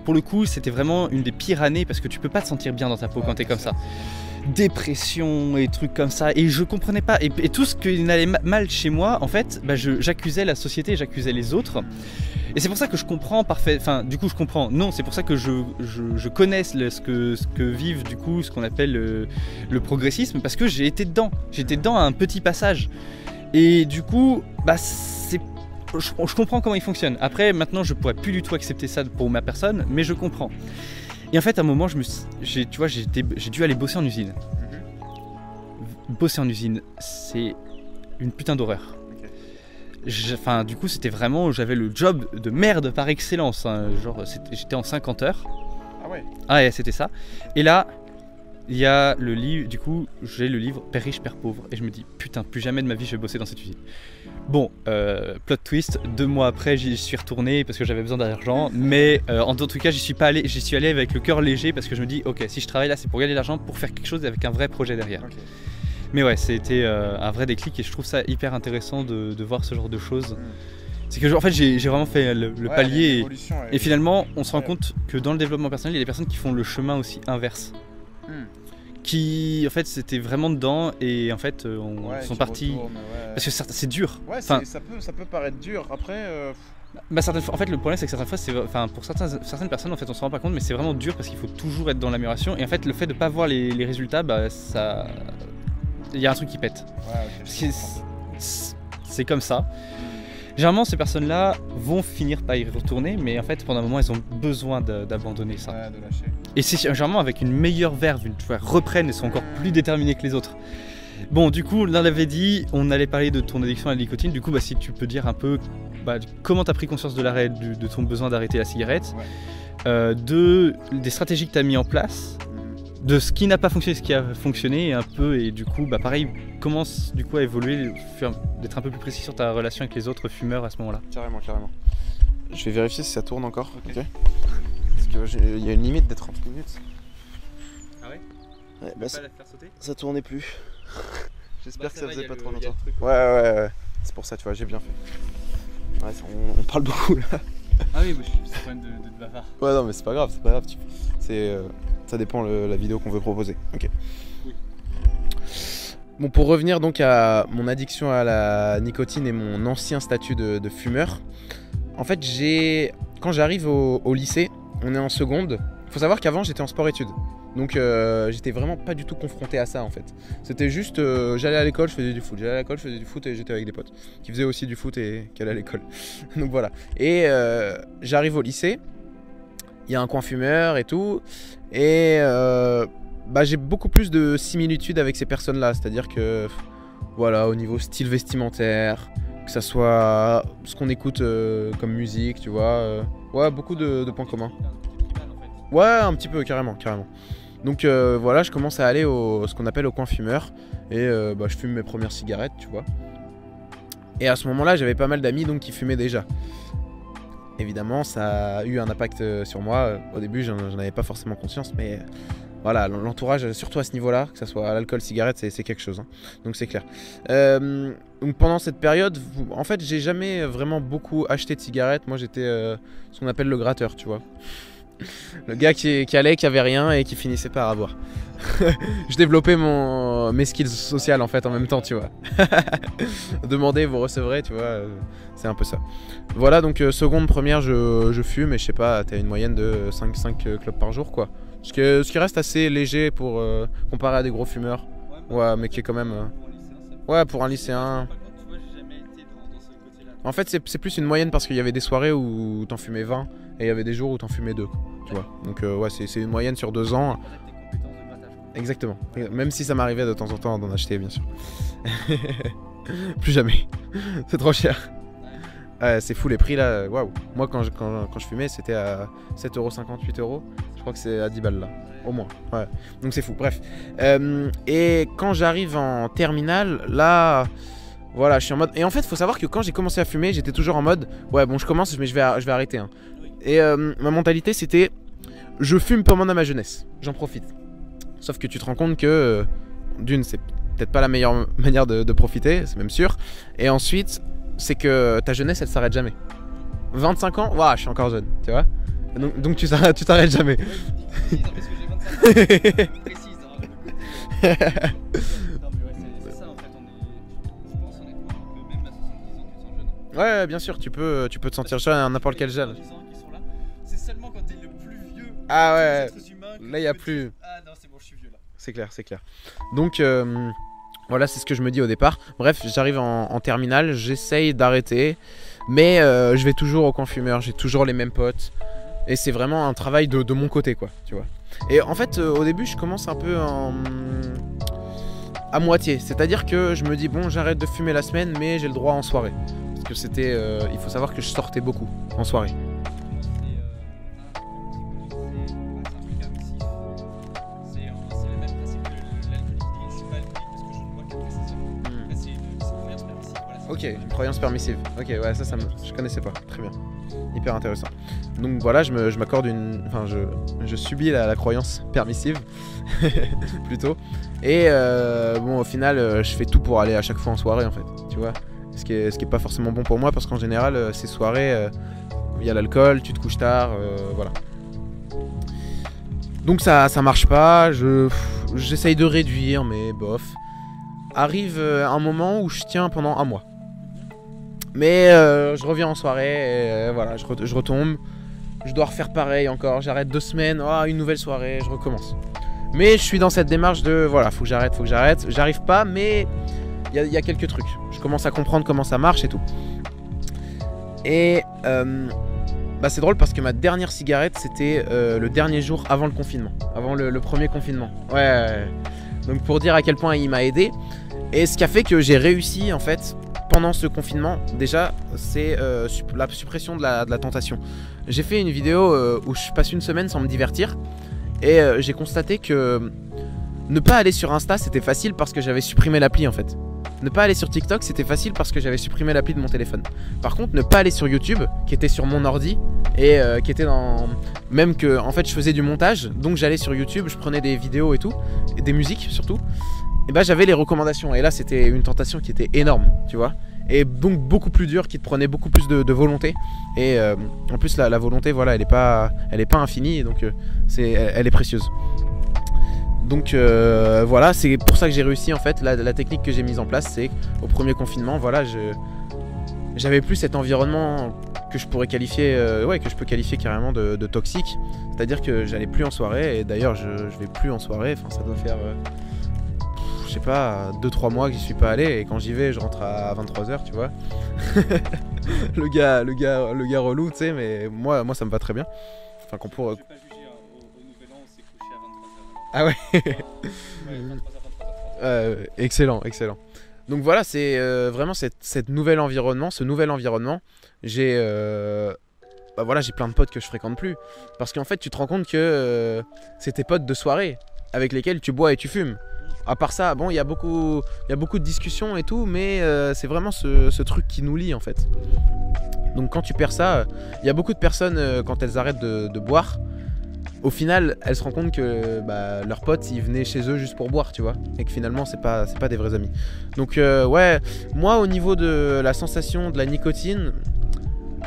pour le coup c'était vraiment une des pires années, parce que tu peux pas te sentir bien dans ta peau quand t'es comme ça. Dépression et trucs comme ça, et je comprenais pas, et tout ce qui n'allait mal chez moi, en fait, j'accusais la société, j'accusais les autres. Et c'est pour ça que je comprends je comprends, non, c'est pour ça que je connais ce que vivent du coup ce qu'on appelle le progressisme, parce que j'étais dedans à un petit passage. Et du coup, je comprends comment il fonctionne. Après, maintenant, je pourrais plus du tout accepter ça pour ma personne, mais je comprends. Et en fait, à un moment, j'ai dû aller bosser en usine. Bosser en usine, c'est une putain d'horreur. Du coup c'était vraiment, j'avais le job de merde par excellence, hein. Genre j'étais en 50 heures. Ah ouais. Ah ouais, c'était ça. Et là il y a le livre, du coup j'ai le livre Père riche, Père pauvre, et je me dis putain, plus jamais de ma vie je vais bosser dans cette usine. Bon, plot twist, 2 mois après j'y suis retourné parce que j'avais besoin d'argent, mais en tout cas j'y suis allé avec le cœur léger, parce que je me dis ok, si je travaille là c'est pour gagner de l'argent, pour faire quelque chose avec un vrai projet derrière. Okay. Mais ouais, c'était un vrai déclic, et je trouve ça hyper intéressant de voir ce genre de choses. C'est que en fait j'ai vraiment fait le palier, et finalement on se rend compte que dans le développement personnel il y a des personnes qui font le chemin aussi inverse. Qui en fait c'était vraiment dedans, et en fait sont partis parce que c'est dur. Ouais, ça peut paraître dur. Après en fait le problème c'est que certaines fois pour certaines personnes en fait on se rend pas compte, mais c'est vraiment dur parce qu'il faut toujours être dans l'amélioration, et en fait le fait de pas voir les résultats, ça, il y a un truc qui pète. Ouais, c'est comme ça. Généralement ces personnes-là vont finir par y retourner, mais en fait pendant un moment elles ont besoin d'abandonner ça. Ouais, de lâcher. Et c'est généralement avec une meilleure verve, reprennent et sont encore plus déterminés que les autres. Bon, du coup, l'un l'avait dit, on allait parler de ton addiction à la nicotine. Du coup, si tu peux dire un peu comment tu as pris conscience de l'arrêt, de ton besoin d'arrêter la cigarette, des stratégies que tu as mis en place, de ce qui n'a pas fonctionné, ce qui a fonctionné un peu, et du coup, pareil, commence du coup à évoluer, d'être un peu plus précis sur ta relation avec les autres fumeurs à ce moment-là. Carrément. Je vais vérifier si ça tourne encore. Ok. Parce qu'il y a une limite des 30 minutes. Ah ouais? Ouais, pas la faire sauter? Ça tournait plus. J'espère que ça faisait pas trop longtemps. Truc, ouais. C'est pour ça, tu vois, j'ai bien fait. Ouais, on parle beaucoup là. Ah oui, c'est pas une de bavard. Ouais, non, mais c'est pas grave. Ça dépend la vidéo qu'on veut proposer. Ok. Oui. Bon, pour revenir donc à mon addiction à la nicotine et mon ancien statut de fumeur, en fait, quand j'arrive au lycée, on est en seconde. Faut savoir qu'avant j'étais en sport-études, donc j'étais vraiment pas du tout confronté à ça en fait. C'était juste, j'allais à l'école, je faisais du foot, et j'étais avec des potes qui faisaient aussi du foot et qui allaient à l'école. Donc voilà. Et j'arrive au lycée, il y a un coin fumeur et tout, et j'ai beaucoup plus de similitudes avec ces personnes-là, c'est-à-dire que voilà, au niveau style vestimentaire, que ça soit ce qu'on écoute comme musique, tu vois. Ouais, beaucoup de points communs. Ouais, un petit peu, carrément, carrément. Donc voilà, je commence à aller ce qu'on appelle au coin fumeur. Et bah, je fume mes premières cigarettes, tu vois. Et à ce moment-là, j'avais pas mal d'amis donc qui fumaient déjà. Évidemment, ça a eu un impact sur moi. Au début, j'en avais pas forcément conscience, mais voilà, l'entourage, surtout à ce niveau-là, que ce soit l'alcool, cigarette, c'est quelque chose. Hein. Donc c'est clair. Donc pendant cette période, en fait, j'ai jamais vraiment beaucoup acheté de cigarettes. Moi, j'étais ce qu'on appelle le gratteur, tu vois. Le gars qui allait, qui avait rien et qui finissait par avoir. Je développais mes skills sociales en fait en même temps, tu vois. Demandez, vous recevrez, tu vois. C'est un peu ça. Voilà, donc seconde, première, je fume et je sais pas, t'as une moyenne de 5 clopes par jour, quoi. Ce qui reste assez léger pour comparer à des gros fumeurs. Ouais, mais qui est quand même. Ouais, pour un lycéen. En fait, c'est plus une moyenne parce qu'il y avait des soirées où t'en fumais 20 et il y avait des jours où t'en fumais 2, tu vois. Donc ouais, c'est une moyenne sur 2 ans. Exactement. Même si ça m'arrivait de temps en temps d'en acheter, bien sûr. Plus jamais. C'est trop cher. C'est fou les prix là. Waouh. Moi quand je fumais, c'était à 7,50€, 8€. Je crois que c'est à 10 balles là. Au moins. Ouais. Donc c'est fou. Bref. Et quand j'arrive en terminale, là. Voilà, je suis en mode. Et en fait, faut savoir que quand j'ai commencé à fumer, j'étais toujours en mode. Ouais, bon, je commence, mais je vais arrêter. Hein. Et ma mentalité, c'était. Je fume pendant ma jeunesse. J'en profite. Sauf que tu te rends compte que. D'une, c'est peut-être pas la meilleure manière de profiter, c'est même sûr. Et ensuite, c'est que ta jeunesse, elle s'arrête jamais. 25 ans, waouh, je suis encore jeune, tu vois. Donc tu t'arrêtes jamais. Ouais, bien sûr, tu peux te sentir jeune à n'importe quel jeune. C'est seulement quand t'es le plus vieux. Ah ouais. Là, il y a tu plus. Ah non, c'est bon, je suis vieux là. C'est clair, c'est clair. Donc voilà, c'est ce que je me dis au départ. Bref, j'arrive en terminale, j'essaye d'arrêter, mais je vais toujours au coin fumeur, j'ai toujours les mêmes potes. Et c'est vraiment un travail de mon côté, quoi, tu vois. Et en fait, au début, je commence un peu à moitié. C'est-à-dire que je me dis, bon, j'arrête de fumer la semaine, mais j'ai le droit en soirée. Parce que c'était... il faut savoir que je sortais beaucoup en soirée. Ok, une croyance permissive. Ok, ouais, ça je connaissais pas. Très bien. Hyper intéressant. Donc voilà, je m'accorde une... Enfin, je subis la croyance permissive, plutôt. Et bon, au final, je fais tout pour aller à chaque fois en soirée, en fait. Tu vois. Ce qui est pas forcément bon pour moi, parce qu'en général, ces soirées, il y a l'alcool, tu te couches tard, voilà. Donc ça marche pas, j'essaye de réduire, mais bof. Arrive un moment où je tiens pendant un mois. Mais je reviens en soirée et voilà, je retombe. Je dois refaire pareil encore, j'arrête 2 semaines, une nouvelle soirée, je recommence. Mais je suis dans cette démarche de voilà, faut que j'arrête. J'arrive pas, mais il y a quelques trucs. Je commence à comprendre comment ça marche et tout. Et bah c'est drôle parce que ma dernière cigarette, c'était le dernier jour avant le confinement, avant le premier confinement. Ouais. Donc pour dire à quel point il m'a aidé. Et ce qui a fait que j'ai réussi en fait pendant ce confinement, déjà c'est la suppression de la tentation. J'ai fait une vidéo où je passe une semaine sans me divertir. Et j'ai constaté que ne pas aller sur Insta c'était facile parce que j'avais supprimé l'appli en fait. Ne pas aller sur TikTok c'était facile parce que j'avais supprimé l'appli de mon téléphone. Par contre ne pas aller sur YouTube qui était sur mon ordi et qui était dans... Même que en fait je faisais du montage, donc j'allais sur YouTube, je prenais des vidéos et tout, et des musiques surtout. Et bah j'avais les recommandations et là c'était une tentation qui était énorme, tu vois. Et donc beaucoup plus dure, qui te prenait beaucoup plus de volonté. Et en plus la volonté voilà elle est pas infinie, donc elle est précieuse. Donc voilà, c'est pour ça que j'ai réussi en fait. La technique que j'ai mise en place, c'est au premier confinement, voilà, j'avais plus cet environnement que je pourrais qualifier, que je peux qualifier carrément de toxique. C'est-à-dire que j'allais plus en soirée, et d'ailleurs je vais plus en soirée, enfin ça doit faire... je sais pas, 2-3 mois que j'y suis pas allé, et quand j'y vais je rentre à 23h, tu vois. le gars relou, tu sais, mais moi ça me va très bien. Enfin qu'on pourrait... Je vais pas juger, au Nouvel An on s'est couché à 23h. Ah ouais. Ouais, 23h, 23h. Excellent. Donc voilà, c'est vraiment cette nouvel environnement, ce nouvel environnement. J'ai bah voilà, j'ai plein de potes que je fréquente plus. Parce qu'en fait, tu te rends compte que c'est tes potes de soirée avec lesquels tu bois et tu fumes. À part ça, bon, il y a beaucoup de discussions et tout, mais c'est vraiment ce truc qui nous lie en fait. Donc quand tu perds ça, il y a beaucoup de personnes, quand elles arrêtent de boire, au final, elles se rendent compte que bah, leurs potes, ils venaient chez eux juste pour boire, tu vois. Et que finalement, c'est pas des vrais amis. Donc ouais, moi au niveau de la sensation de la nicotine,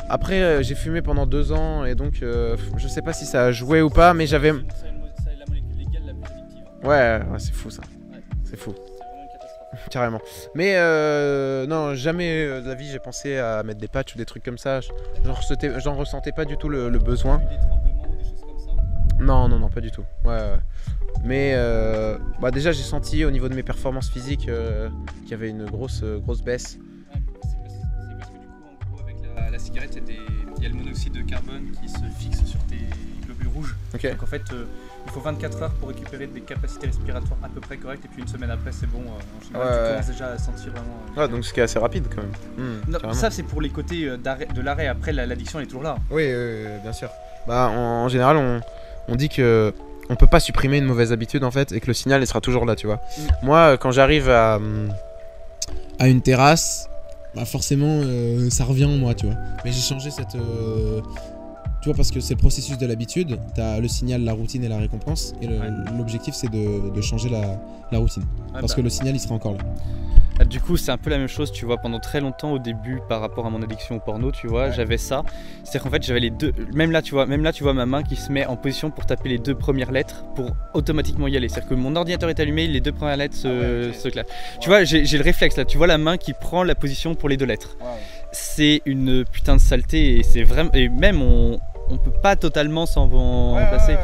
après j'ai fumé pendant 2 ans et donc je sais pas si ça a joué ou pas, mais j'avais... C'est la molécule légale la plus addictive. Ouais, c'est fou ça. Ouais. C'est fou. C'est vraiment une catastrophe. Carrément. Mais non, jamais de la vie j'ai pensé à mettre des patchs ou des trucs comme ça. J'en ressentais pas du tout le besoin. Des tremblements ou des choses comme ça. Non, pas du tout. Ouais. Mais bah déjà j'ai senti au niveau de mes performances physiques qu'il y avait une grosse baisse. Ouais, c'est parce que du coup, en gros, avec la cigarette, il y a le monoxyde de carbone qui se fixe sur tes globules rouges. Ok. Donc en fait, il faut 24 heures pour récupérer des capacités respiratoires à peu près correctes, et puis une semaine après, c'est bon. En général, tu commences déjà à sentir vraiment. Ah, donc ce qui est assez rapide quand même. Non, ça, c'est pour les côtés de l'arrêt. Après, l'addiction, elle est toujours là. Oui, bien sûr. Bah, en général, on dit que on peut pas supprimer une mauvaise habitude en fait, et que le signal il sera toujours là, tu vois. Moi, quand j'arrive à une terrasse, bah forcément, ça revient en moi, tu vois. Mais j'ai changé cette... Tu vois, parce que c'est le processus de l'habitude, t'as le signal, la routine et la récompense, et l'objectif c'est de changer la routine. Parce que le signal il sera encore là. Du coup, c'est un peu la même chose, tu vois, pendant très longtemps au début par rapport à mon addiction au porno, tu vois, j'avais ça. C'est-à-dire qu'en fait, j'avais les deux, même là, tu vois, ma main qui se met en position pour taper les 2 premières lettres pour automatiquement y aller. C'est-à-dire que mon ordinateur est allumé, les 2 premières lettres se classent. Tu vois, j'ai le réflexe là, tu vois la main qui prend la position pour les 2 lettres. C'est une putain de saleté et c'est vraiment, et même on peut pas totalement s'en passer.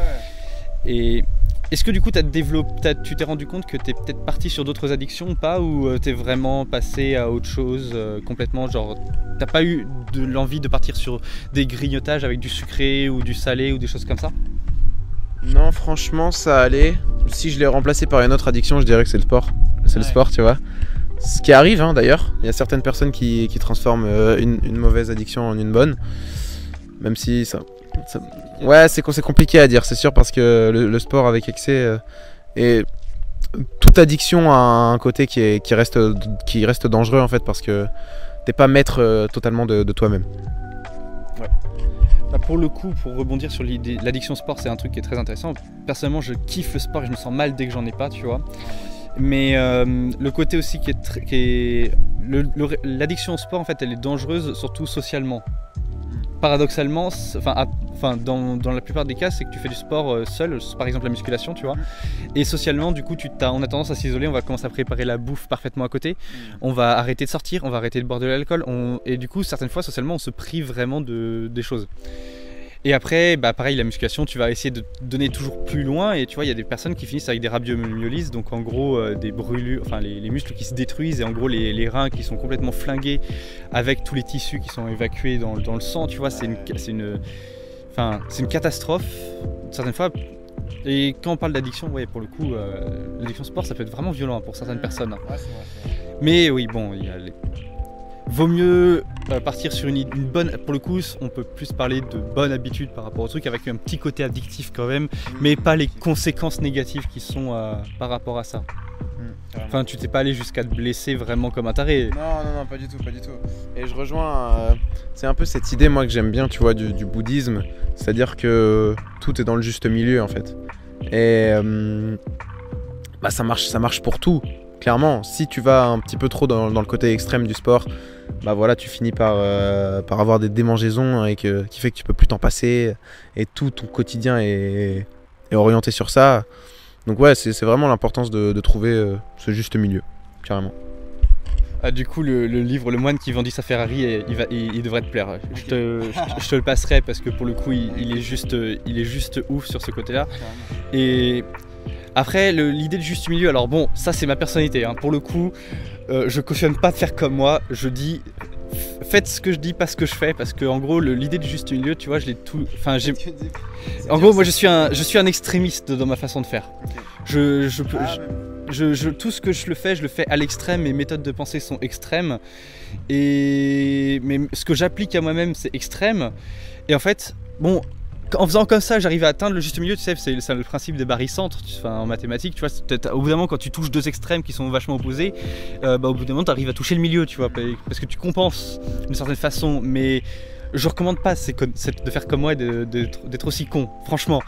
Et est-ce que du coup tu t'es rendu compte que t'es peut-être parti sur d'autres addictions ou pas, ou t'es vraiment passé à autre chose complètement, genre t'as pas eu de l'envie de partir sur des grignotages avec du sucré ou du salé ou des choses comme ça? Non, franchement ça allait. Si je l'ai remplacé par une autre addiction, je dirais que c'est le sport. C'est le sport, tu vois. Ce qui arrive hein, d'ailleurs, il y a certaines personnes qui transforment une mauvaise addiction en une bonne. Même si ça... Ouais, c'est compliqué à dire, c'est sûr, parce que le sport avec excès et toute addiction a un côté qui reste dangereux en fait, parce que t'es pas maître totalement de toi-même. Ouais. Bah pour le coup, pour rebondir sur l'addiction sport, c'est un truc qui est très intéressant. Personnellement, je kiffe le sport et je me sens mal dès que j'en ai pas, tu vois. Mais le côté aussi l'addiction au sport en fait, elle est dangereuse surtout socialement. Paradoxalement, dans la plupart des cas, c'est que tu fais du sport seul, par exemple la musculation, tu vois. Et socialement, du coup, on a tendance à s'isoler, on va commencer à préparer la bouffe parfaitement à côté. On va arrêter de sortir, on va arrêter de boire de l'alcool. Et du coup, certaines fois, socialement, on se prive vraiment des choses. Et après, bah pareil, la musculation, tu vas essayer de donner toujours plus loin, et tu vois, il y a des personnes qui finissent avec des rabiomyolyses, donc en gros des brûlures, enfin les muscles qui se détruisent, et en gros les reins qui sont complètement flingués avec tous les tissus qui sont évacués dans le sang, tu vois, c'est une catastrophe certaines fois. Et quand on parle d'addiction, ouais, pour le coup, l'addiction sport, ça peut être vraiment violent pour certaines personnes. Ouais, c'est vrai. Mais oui, bon, vaut mieux partir sur une bonne... Pour le coup, on peut plus parler de bonne habitude par rapport au truc, avec un petit côté addictif quand même, mais pas les conséquences négatives qui sont par rapport à ça. Enfin, tu t'es pas allé jusqu'à te blesser vraiment comme un taré. Non, pas du tout. Et je rejoins... c'est un peu cette idée, moi, que j'aime bien, tu vois, du bouddhisme. C'est-à-dire que tout est dans le juste milieu, en fait. Et bah, ça marche pour tout. Clairement, si tu vas un petit peu trop dans le côté extrême du sport, bah voilà, tu finis par avoir des démangeaisons qui fait que tu peux plus t'en passer, et tout ton quotidien est orienté sur ça. Donc ouais, c'est vraiment l'importance de trouver ce juste milieu, carrément. Ah, du coup, le livre Le moine qui vendit sa Ferrari, il devrait te plaire. Je te le passerai, parce que pour le coup, il est juste ouf sur ce côté-là. Et après, l'idée de juste milieu, alors bon, ça c'est ma personnalité, hein. Pour le coup, je cautionne pas de faire comme moi. Je dis, faites ce que je dis, pas ce que je fais, parce que en gros, l'idée de juste milieu, tu vois, je l'ai tout. Enfin, en gros, moi, je suis un extrémiste dans ma façon de faire. Okay. Je peux. tout ce que je le fais à l'extrême, mes méthodes de pensée sont extrêmes, mais ce que j'applique à moi-même c'est extrême, et en fait, bon, en faisant comme ça, j'arrive à atteindre le juste milieu, tu sais, c'est le principe des barycentres, en mathématiques, tu vois, au bout d'un moment, quand tu touches deux extrêmes qui sont vachement opposés, au bout d'un moment, tu arrives à toucher le milieu, tu vois, parce que tu compenses d'une certaine façon, mais je recommande pas de faire comme moi et d'être aussi con, franchement.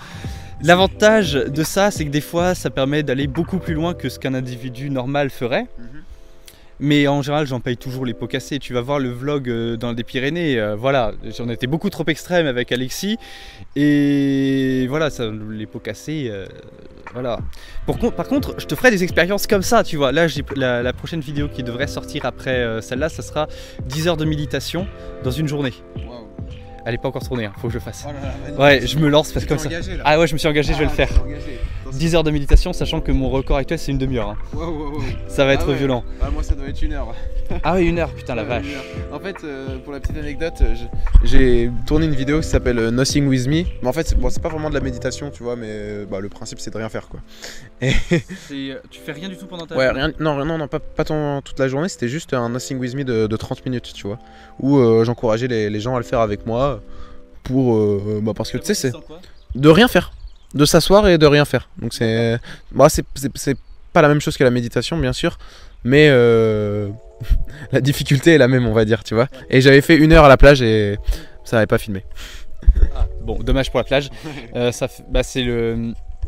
L'avantage de ça, c'est que des fois, ça permet d'aller beaucoup plus loin que ce qu'un individu normal ferait. Mais en général, j'en paye toujours les pots cassés. Tu vas voir le vlog dans les Pyrénées, voilà, j'en étais beaucoup trop extrême avec Alexis. Et voilà, ça, les pots cassés, voilà. Par contre, je te ferai des expériences comme ça, tu vois. Là, la prochaine vidéo qui devrait sortir après celle-là, ça sera 10 heures de méditation dans une journée. Wow. Elle n'est pas encore tournée, hein, faut que je le fasse. Oh là là, ouais, je me lance parce que comme ça. Engagé, là. Ah ouais, je me suis engagé, je vais le faire. 10 heures de méditation, sachant que mon record actuel c'est une demi-heure. Hein. Wow. Ça va être violent. Ah, moi ça doit être 1 heure. Ah oui, 1 heure, putain la vache. En fait, pour la petite anecdote, j'ai tourné une vidéo qui s'appelle Nothing With Me. Mais en fait, bon, c'est pas vraiment de la méditation, tu vois, mais le principe c'est de rien faire quoi. Et tu fais rien du tout pendant ta journée? Ouais, non, pas toute la journée, c'était juste un Nothing With Me de 30 minutes, tu vois. Où j'encourageais les gens à le faire avec moi pour. Parce que tu sais, c'est de rien faire. De s'asseoir et de rien faire. Donc c'est pas la même chose que la méditation bien sûr, mais la difficulté est la même on va dire, tu vois. Et j'avais fait 1 heure à la plage et ça n'avait pas filmé. Ah, bon, dommage pour la plage.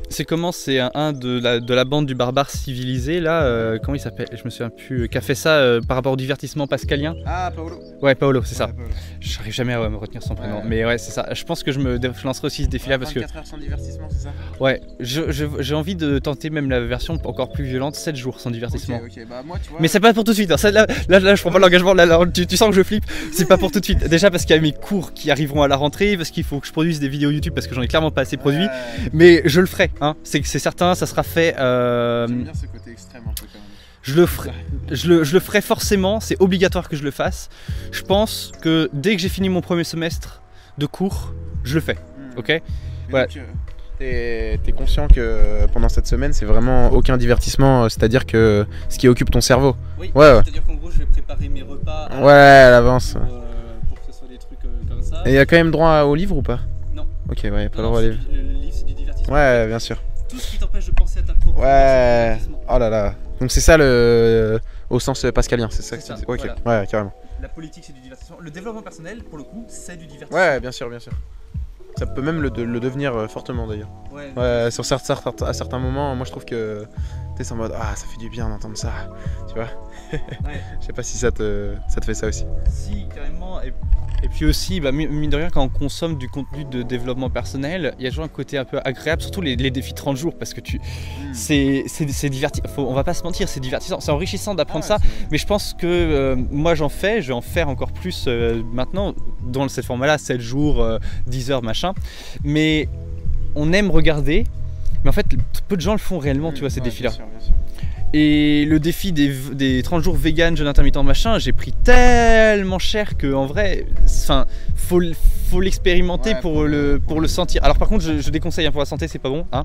C'est comment, c'est un de la bande du barbare civilisé là, comment il s'appelle, je me souviens plus, qui a fait ça par rapport au divertissement pascalien. Ah, Paolo. Ouais, Paolo, c'est ça. Paolo. J'arrive jamais à me retenir son prénom, mais ouais, c'est ça. Je pense que je lancerai aussi ce défi-là parce que. 24 heures sans divertissement, c'est ça? Ouais, j'ai envie de tenter même la version encore plus violente, 7 jours sans divertissement. Ok, bah moi tu vois. Mais c'est pas pour tout de suite. Hein. Là, je prends pas l'engagement. Tu sens que je flippe. C'est pas pour tout de suite. Déjà parce qu'il y a mes cours qui arriveront à la rentrée, parce qu'il faut que je produise des vidéos YouTube parce que j'en ai clairement pas assez produit. Mais je le ferai. Hein. C'est certain, ça sera fait. J'aime bien ce côté extrême un peu quand même. Je le ferai forcément, c'est obligatoire que je le fasse. Je pense que dès que j'ai fini mon premier semestre de cours, je le fais. Ok. Voilà. T'es conscient que pendant cette semaine, c'est vraiment aucun divertissement, c'est-à-dire que ce qui occupe ton cerveau. Oui, ouais. C'est-à-dire qu'en gros, je vais préparer mes repas à l'avance. Pour que ce soit des trucs comme ça. Et il y a quand même droit au livre ou pas? Non. Ok, ouais, pas le droit au livre. Le livre, c'est du divertissement. Ouais, bien sûr. Tout ce qui t'empêche de penser à ta propre. Ouais. Oh là là. Donc c'est ça au sens pascalien, c'est ça que tu dis. Ok, voilà. Ouais, carrément. La politique, c'est du divertissement. Le développement personnel, pour le coup, c'est du divertissement. Ouais, bien sûr. Ça peut même le devenir fortement d'ailleurs. Ouais, à certains moments, moi je trouve que t'es en mode ah ça fait du bien d'entendre ça, tu vois. Ouais. Je sais pas si ça te fait ça aussi. Si, carrément. Et puis aussi, mine de rien, quand on consomme du contenu de développement personnel, il y a toujours un côté un peu agréable, surtout les défis 30 jours, parce que c'est divertissant. On va pas se mentir, c'est divertissant, c'est enrichissant d'apprendre ça, mais je pense que moi je vais en faire encore plus maintenant, dans cette format-là, 7 jours, 10 heures, machin. Mais on aime regarder, mais en fait, peu de gens le font réellement, tu vois, ces défis-là. Bien sûr. Et le défi des 30 jours vegan, jeûne intermittent, machin, j'ai pris tellement cher que en vrai, faut l'expérimenter pour le sentir. Alors par contre, je déconseille pour la santé, c'est pas bon. Hein.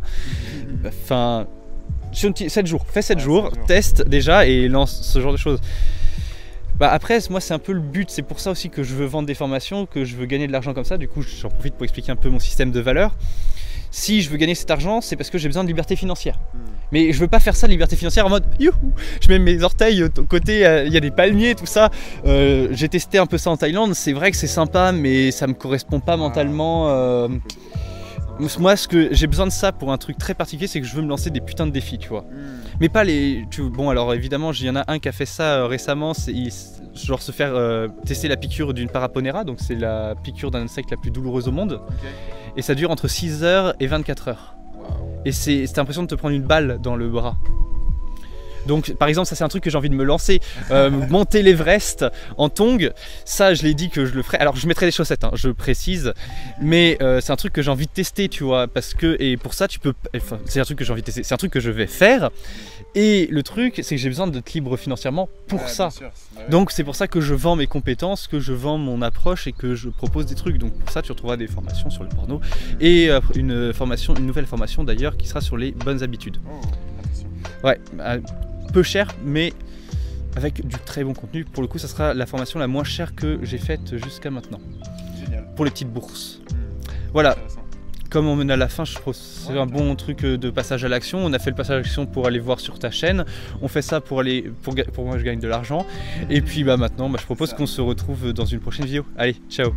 Enfin, 7 jours, fais 7 jours, teste déjà et lance ce genre de choses. Après, moi c'est un peu le but, c'est pour ça aussi que je veux vendre des formations, que je veux gagner de l'argent comme ça. Du coup, j'en profite pour expliquer un peu mon système de valeur. Si je veux gagner cet argent, c'est parce que j'ai besoin de liberté financière. Mais je veux pas faire ça, liberté financière, en mode youhou, je mets mes orteils au côté, il y a des palmiers, tout ça. J'ai testé un peu ça en Thaïlande, c'est vrai que c'est sympa, mais ça me correspond pas mentalement. Moi, ce que j'ai besoin de ça pour un truc très particulier, c'est que je veux me lancer des putains de défis, tu vois. Mais pas les. Bon, alors évidemment, il y en a un qui a fait ça récemment, genre se faire tester la piqûre d'une paraponera, donc c'est la piqûre d'un insecte la plus douloureuse au monde. Et ça dure entre 6 heures et 24 heures. Et c'est l'impression de te prendre une balle dans le bras. Donc par exemple, ça c'est un truc que j'ai envie de me lancer. Monter l'Everest en tongs, ça je l'ai dit que je le ferai. Alors je mettrai des chaussettes, hein, je précise. Mais c'est un truc que j'ai envie de tester, tu vois. Parce que, et pour ça tu peux. Enfin, c'est un truc que j'ai envie de tester, c'est un truc que je vais faire. Et le truc, c'est que j'ai besoin d'être libre financièrement pour ça. Donc c'est pour ça que je vends mes compétences, que je vends mon approche et que je propose des trucs. Donc pour ça tu retrouveras des formations sur le porno. Et une nouvelle formation d'ailleurs qui sera sur les bonnes habitudes. Ouais, peu cher, mais avec du très bon contenu. Pour le coup, ça sera la formation la moins chère que j'ai faite jusqu'à maintenant. Génial. Pour les petites bourses. Voilà. Comme on mène à la fin, je trouve que c'est un bon truc de passage à l'action. On a fait le passage à l'action pour aller voir sur ta chaîne. On fait ça pour moi, je gagne de l'argent. Et puis maintenant, je propose qu'on se retrouve dans une prochaine vidéo. Allez, ciao.